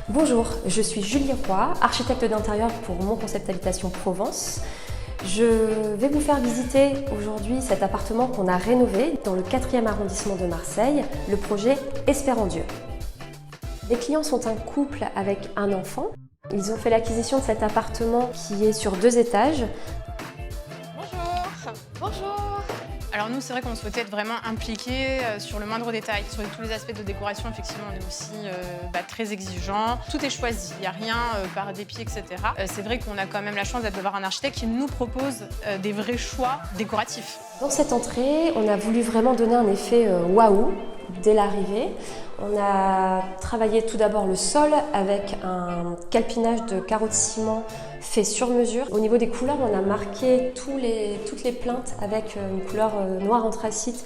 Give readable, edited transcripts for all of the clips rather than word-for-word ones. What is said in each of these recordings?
Bonjour, je suis Julie Roy, architecte d'intérieur pour Mon Concept Habitation Provence. Je vais vous faire visiter aujourd'hui cet appartement qu'on a rénové dans le 4e arrondissement de Marseille, le projet Espère en Dieu. Les clients sont un couple avec un enfant. Ils ont fait l'acquisition de cet appartement qui est sur 2 étages. Bonjour. Bonjour. Alors nous, c'est vrai qu'on souhaitait être vraiment impliqués sur le moindre détail. Sur tous les aspects de décoration, effectivement, on est aussi très exigeant. Tout est choisi, il n'y a rien par dépit, etc. C'est vrai qu'on a quand même la chance d'avoir un architecte qui nous propose des vrais choix décoratifs. Dans cette entrée, on a voulu vraiment donner un effet waouh dès l'arrivée. On a travaillé tout d'abord le sol avec un calpinage de carreaux de ciment fait sur mesure. Au niveau des couleurs, on a marqué toutes les plinthes avec une couleur noire anthracite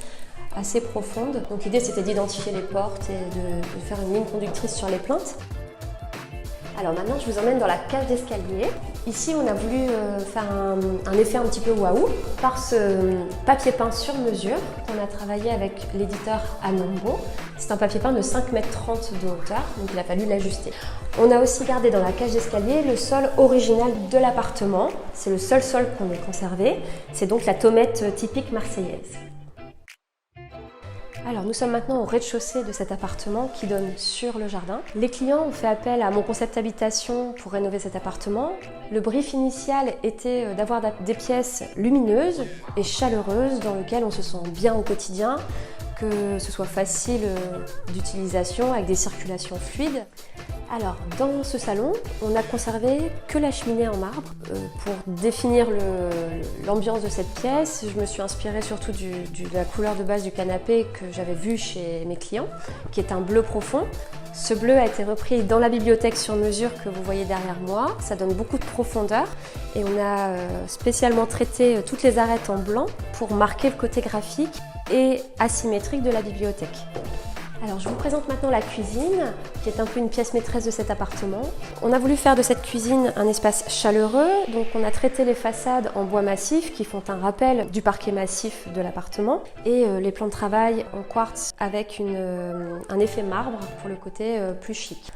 assez profonde. Donc l'idée, c'était d'identifier les portes et de faire une ligne conductrice sur les plinthes. Alors maintenant, je vous emmène dans la cage d'escalier. Ici, on a voulu faire un effet un petit peu waouh par ce papier peint sur mesure qu'on a travaillé avec l'éditeur Anombo. C'est un papier peint de 5,30 m de hauteur, donc il a fallu l'ajuster. On a aussi gardé dans la cage d'escalier le sol original de l'appartement. C'est le seul sol qu'on ait conservé. C'est donc la tomette typique marseillaise. Alors nous sommes maintenant au rez-de-chaussée de cet appartement qui donne sur le jardin. Les clients ont fait appel à Mon Concept Habitation pour rénover cet appartement. Le brief initial était d'avoir des pièces lumineuses et chaleureuses dans lesquelles on se sent bien au quotidien, que ce soit facile d'utilisation avec des circulations fluides. Alors dans ce salon, on a conservé que la cheminée en marbre. Pour définir l'ambiance de cette pièce, je me suis inspirée surtout de la couleur de base du canapé que j'avais vu chez mes clients, qui est un bleu profond. Ce bleu a été repris dans la bibliothèque sur mesure que vous voyez derrière moi. Ça donne beaucoup de profondeur et on a spécialement traité toutes les arêtes en blanc pour marquer le côté graphique et asymétrique de la bibliothèque. Alors je vous présente maintenant la cuisine, qui est un peu une pièce maîtresse de cet appartement. On a voulu faire de cette cuisine un espace chaleureux, donc on a traité les façades en bois massif qui font un rappel du parquet massif de l'appartement et les plans de travail en quartz avec un effet marbre pour le côté plus chic.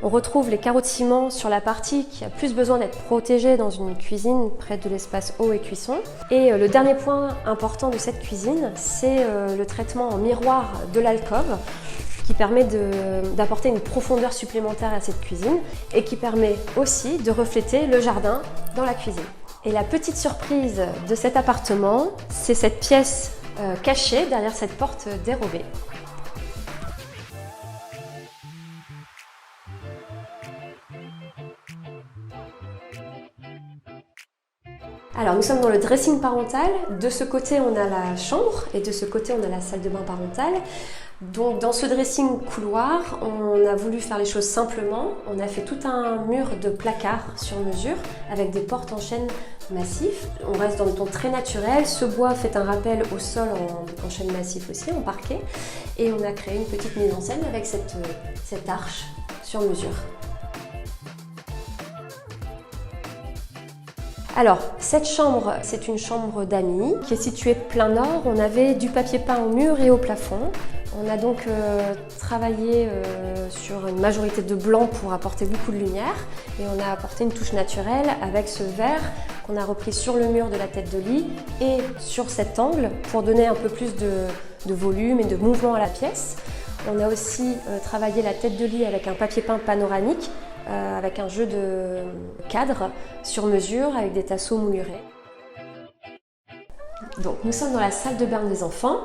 On retrouve les carreaux de ciment sur la partie qui a plus besoin d'être protégée dans une cuisine près de l'espace eau et cuisson. Et le dernier point important de cette cuisine, c'est le traitement en miroir de l'alcôve qui permet d'apporter une profondeur supplémentaire à cette cuisine et qui permet aussi de refléter le jardin dans la cuisine. Et la petite surprise de cet appartement, c'est cette pièce cachée derrière cette porte dérobée. Alors nous sommes dans le dressing parental. De ce côté on a la chambre et de ce côté on a la salle de bain parentale. Donc dans ce dressing couloir, on a voulu faire les choses simplement. On a fait tout un mur de placards sur mesure avec des portes en chêne massif. On reste dans le ton très naturel. Ce bois fait un rappel au sol en chêne massif aussi, en parquet. Et on a créé une petite mise en scène avec cette arche sur mesure. Alors, cette chambre, c'est une chambre d'amis qui est située plein nord. On avait du papier peint au mur et au plafond. On a donc travaillé sur une majorité de blanc pour apporter beaucoup de lumière et on a apporté une touche naturelle avec ce vert qu'on a repris sur le mur de la tête de lit et sur cet angle pour donner un peu plus de volume et de mouvement à la pièce. On a aussi travaillé la tête de lit avec un papier peint panoramique avec un jeu de cadres sur mesure avec des tasseaux moulurés. Donc nous sommes dans la salle de bain des enfants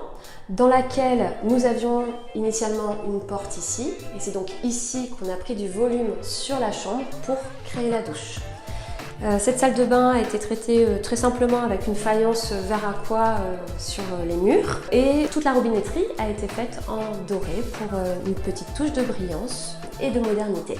dans laquelle nous avions initialement une porte ici et c'est donc ici qu'on a pris du volume sur la chambre pour créer la douche. Cette salle de bain a été traitée très simplement avec une faïence vert aqua sur les murs et toute la robinetterie a été faite en doré pour une petite touche de brillance et de modernité.